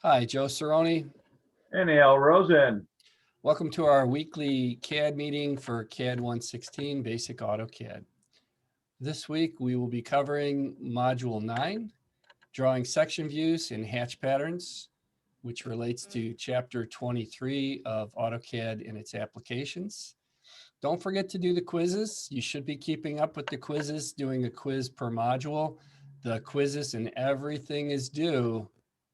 Hi, Joe Cerrone. And Al Rosen. Welcome to our weekly CAD meeting for CAD 116 Basic AutoCAD. This week we will be covering Module 9, Drawing Section Views and Hatch Patterns, which relates to Chapter 23 of AutoCAD and its applications. Don't forget to do the quizzes. You should be keeping up with the quizzes, doing a quiz per module. The quizzes and everything is due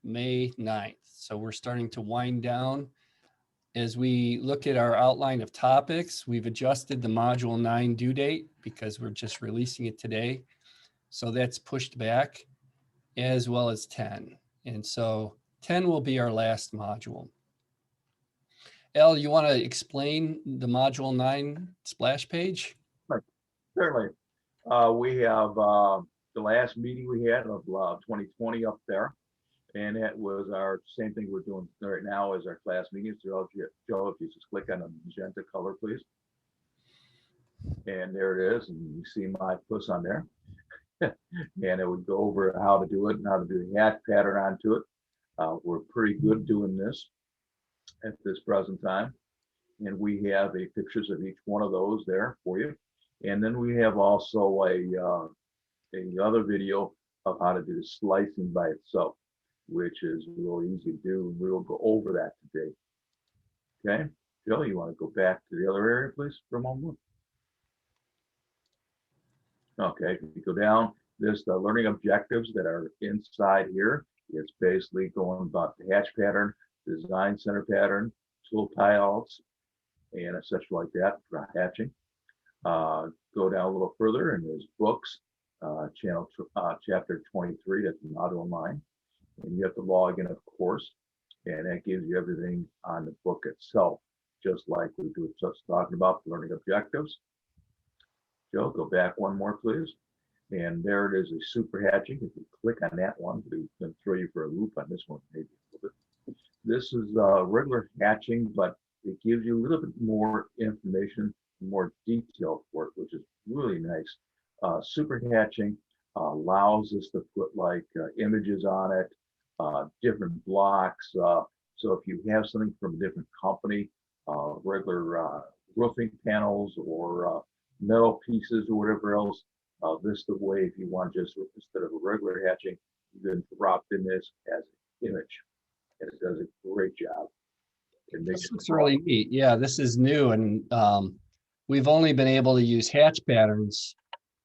May 9th. So we're starting to wind down. As we look at our outline of topics, we've adjusted the Module 9 due date because we're just releasing it today. So that's pushed back, as well as 10. And so 10 will be our last module. Al, you want to explain the Module 9 splash page? Right. Certainly. We have the last meeting we had of 2020 up there. And that was our same thing we're doing right now as our class meetings. Joe, if you just click on the magenta color, please. And there it is. And you see my puss on there. And it would go over how to do it and how to do the hatch pattern onto it. We're pretty good doing this at this present time. And we have pictures of each one of those there for you. And then we have also another video of how to do the slicing by itself, which is really easy to do. And we'll go over that today. Okay, Joe, you want to go back to the other area, please, for a moment? Okay, if you go down, there's the learning objectives that are inside here. It's basically going about the hatch pattern, design center pattern, tool tiles, and such like that for hatching. Go down a little further, and there's books, chapter 23, that's module 9. And you have to log in, of course, and that gives you everything on the book itself, just like we were just talking about learning objectives. Joe, go back one more, please. And there it is, a super hatching. If you click on that one, we can throw you for a loop on this one, maybe a little bit. This is regular hatching, but it gives you a little bit more information, more detail for it, which is really nice. Super hatching allows us to put like images on it, different blocks. So if you have something from a different company, regular roofing panels or metal pieces or whatever else, this is the way if you want just instead of a regular hatching, you can drop in this as an image. And it does a great job. This looks really neat. Yeah, this is new, and we've only been able to use hatch patterns.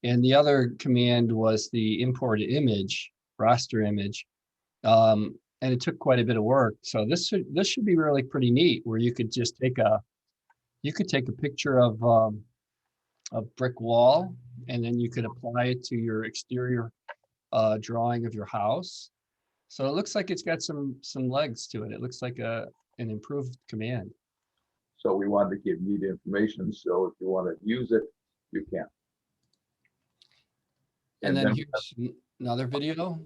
And the other command was the import image, raster image, and it took quite a bit of work. So this should be really pretty neat, where you could just take a picture of a brick wall, and then you could apply it to your exterior drawing of your house. So it looks like it's got some legs to it. It looks like an improved command. So we wanted to give you the information. So if you want to use it, you can. And then here's another video.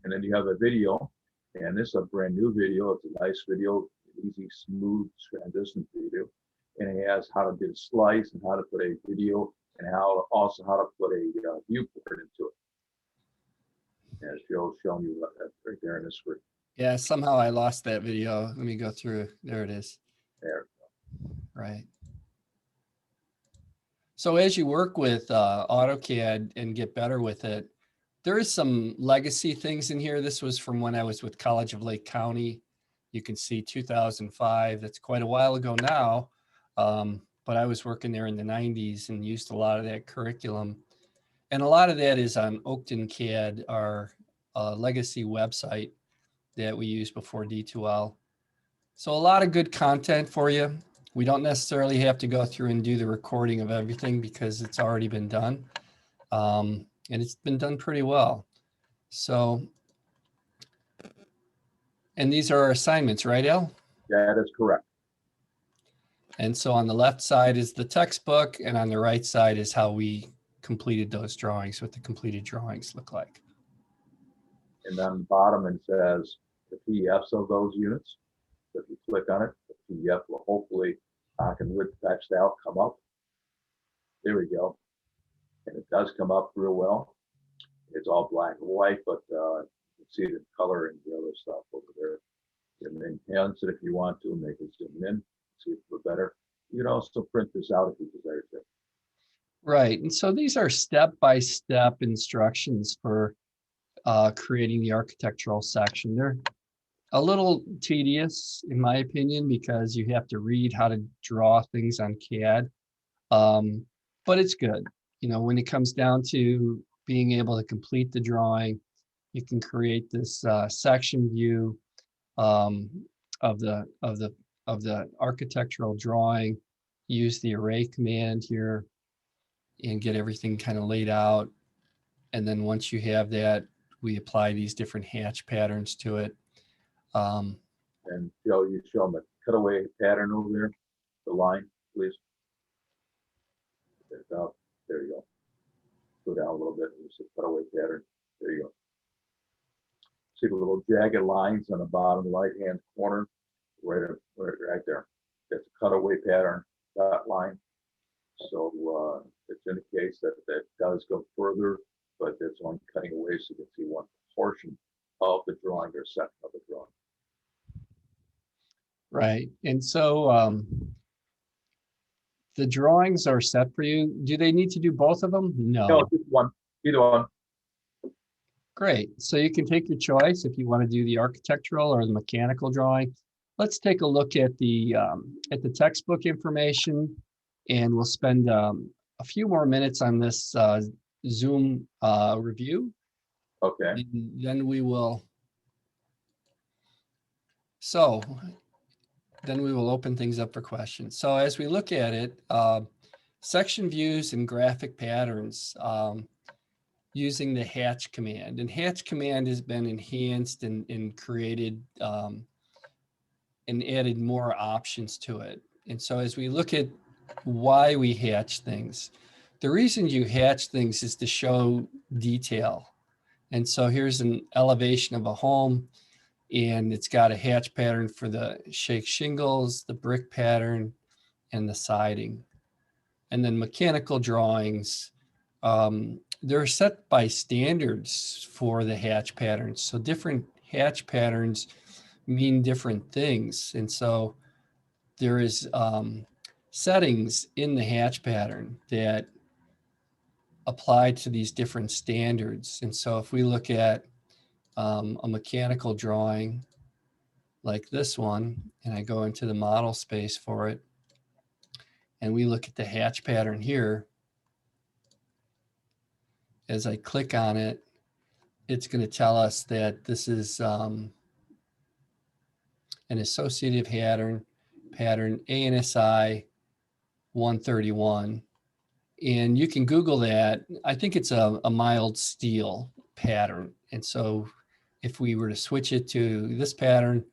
And then you have a video, and this is a brand new video. It's a nice video, easy, smooth, transition video. And it has how to do a slice and how to put a video and how to put a viewport into it. As Joe's showing you right there in the screen. Yeah, somehow I lost that video. Let me go through. There it is. There. Right. So as you work with AutoCAD and get better with it, there is some legacy things in here. This was from when I was with College of Lake County. You can see 2005. That's quite a while ago now. But I was working there in the 90s and used a lot of that curriculum. And a lot of that is on Oakton CAD, our legacy website that we used before D2L. So a lot of good content for you. We don't necessarily have to go through and do the recording of everything because it's already been done. And it's been done pretty well. So, and these are our assignments, right, Al? That is correct. And so on the left side is the textbook, and on the right side is how we completed those drawings, what the completed drawings look like. And on the bottom it says the PDFs of those units. So if you click on it, the PDF will hopefully, I can fetch that, come up. There we go. And it does come up real well. It's all black and white, but you can see the color and the other stuff over there. enhance it if you want to, make it zoom in, see if we're better. You can also print this out if you desire to. Right. And so these are step-by-step instructions for creating the architectural section. They're a little tedious, in my opinion, because you have to read how to draw things on CAD. But it's good. You know, when it comes down to being able to complete the drawing, you can create this section view um, of the architectural drawing. Use the array command here and get everything kind of laid out. And then once you have that, we apply these different hatch patterns to it. And Joe, you show them a cutaway pattern over there, the line, please. There you go. Go down a little bit. There's a cutaway pattern. There you go. See the little jagged lines on the bottom right-hand corner, right there. That's a cutaway pattern, dot line. So it indicates that that does go further, but it's only cutting away so you can see one portion of the drawing or section of the drawing. Right. And so the drawings are set for you. Do they need to do both of them? No, No. just one, either one. Great. So you can take your choice if you want to do the architectural or the mechanical drawing. Let's take a look at the textbook information, and we'll spend a few more minutes on this Zoom review. Okay. And then we will. So then we will open things up for questions. So as we look at it, section views and graphic patterns using the hatch command. And hatch command has been enhanced and created and added more options to it. And so as we look at why we hatch things, the reason you hatch things is to show detail. And so here's an elevation of a home, and it's got a hatch pattern for the shake shingles, the brick pattern, and the siding. And then mechanical drawings, they're set by standards for the hatch patterns. So different hatch patterns mean different things. And so there is settings in the hatch pattern that apply to these different standards. And so if we look at a mechanical drawing like this one, and I go into the model space for it, and we look at the hatch pattern here, as I click on it, it's going to tell us that this is an associative pattern ANSI 131. And you can Google that. I think it's a mild steel pattern. And so if we were to switch it to this pattern,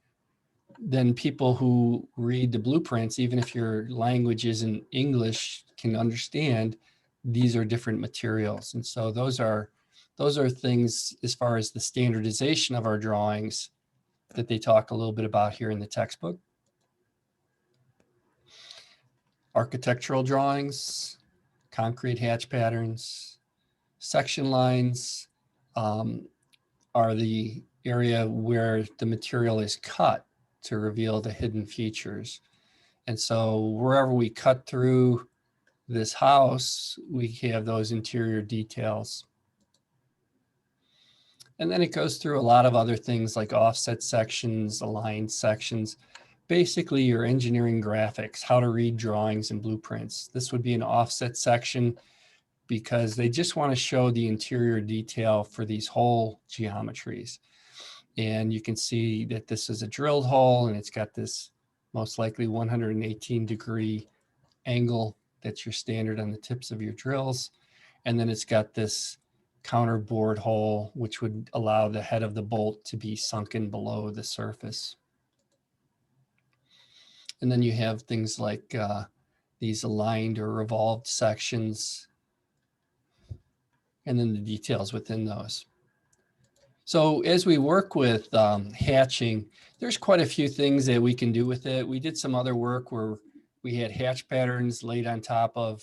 then people who read the blueprints, even if your language isn't English, can understand these are different materials. And so those are things as far as the standardization of our drawings that they talk a little bit about here in the textbook. Architectural drawings, concrete hatch patterns, section lines are the area where the material is cut to reveal the hidden features. And so wherever we cut through this house, we have those interior details. And then it goes through a lot of other things like offset sections, aligned sections, basically your engineering graphics, how to read drawings and blueprints. This would be an offset section because they just want to show the interior detail for these whole geometries. And you can see that this is a drilled hole, and it's got this most likely 118-degree angle that's your standard on the tips of your drills. And then it's got this counter bored hole, which would allow the head of the bolt to be sunken below the surface. And then you have things like these aligned or revolved sections, and then the details within those. So as we work with hatching, there's quite a few things that we can do with it. We did some other work where we had hatch patterns laid on top of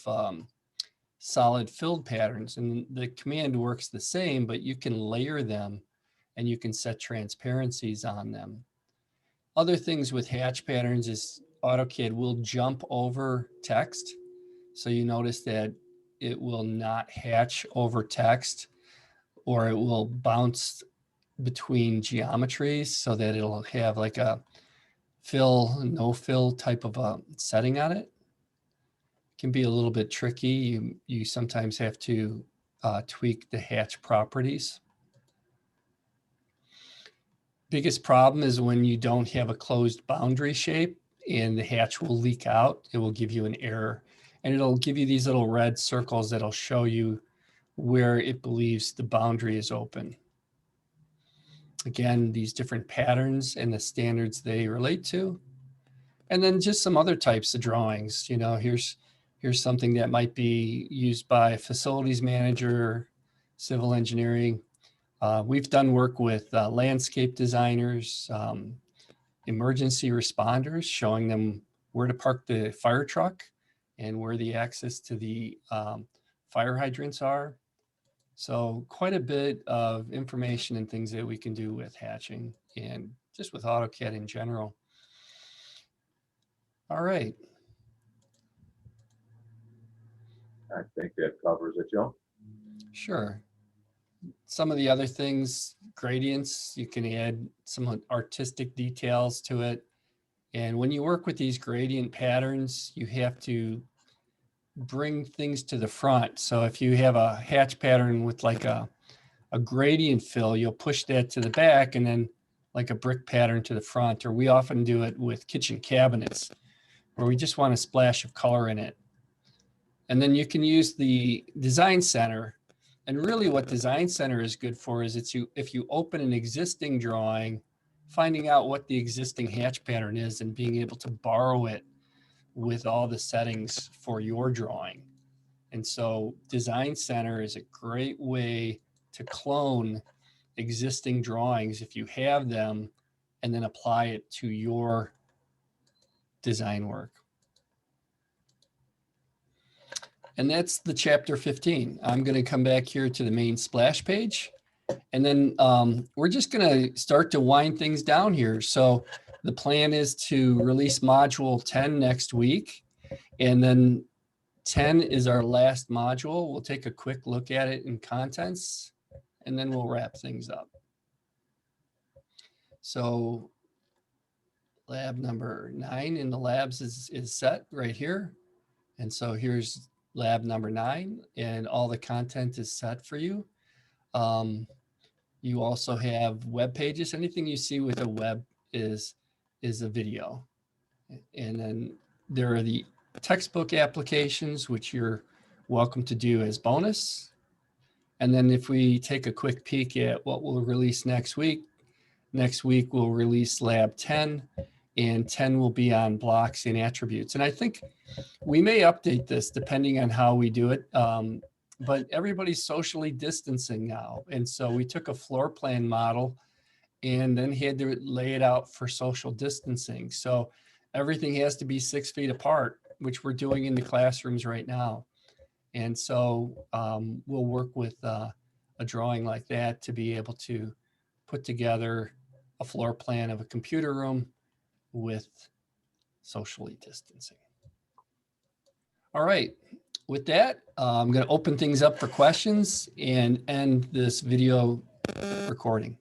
solid filled patterns, and the command works the same, but you can layer them and you can set transparencies on them. Other things with hatch patterns is AutoCAD will jump over text. So you notice that it will not hatch over text, or it will bounce between geometries so that it'll have like a fill, no fill type of a setting on it. Can be a little bit tricky. You sometimes have to tweak the hatch properties. Biggest problem is when you don't have a closed boundary shape and the hatch will leak out. It will give you an error, and it'll give you these little red circles that'll show you where it believes the boundary is open. Again, these different patterns and the standards they relate to. And then just some other types of drawings. You know, here's something that might be used by facilities manager, civil engineering. We've done work with landscape designers, emergency responders, showing them where to park the fire truck and where the access to the fire hydrants are. So quite a bit of information and things that we can do with hatching and just with AutoCAD in general. All right. I think that covers it, Joe. Sure. Some of the other things, gradients, you can add some artistic details to it. And when you work with these gradient patterns, you have to bring things to the front. So if you have a hatch pattern with like a gradient fill, you'll push that to the back and then like a brick pattern to the front. Or we often do it with kitchen cabinets where we just want a splash of color in it. And then you can use the design center. And really what design center is good for is if you open an existing drawing, finding out what the existing hatch pattern is and being able to borrow it with all the settings for your drawing. And so design center is a great way to clone existing drawings if you have them and then apply it to your design work. And that's the chapter 15. I'm going to come back here to the main splash page. And then we're just going to start to wind things down here. So the plan is to release module 10 next week. And then 10 is our last module. We'll take a quick look at it in contents, and then we'll wrap things up. So lab number 9 in the labs is set right here. And so here's lab number 9, and all the content is set for you. You also have web pages. Anything you see with a web is a video. And then there are the textbook applications, which you're welcome to do as bonus. And then if we take a quick peek at what we'll release next week we'll release lab 10, and 10 will be on blocks and attributes. And I think we may update this depending on how we do it. But everybody's socially distancing now. And so we took a floor plan model and then had to lay it out for social distancing. So everything has to be 6 feet apart, which we're doing in the classrooms right now. And so we'll work with a drawing like that to be able to put together a floor plan of a computer room with socially distancing. All right. With that, I'm going to open things up for questions and end this video recording.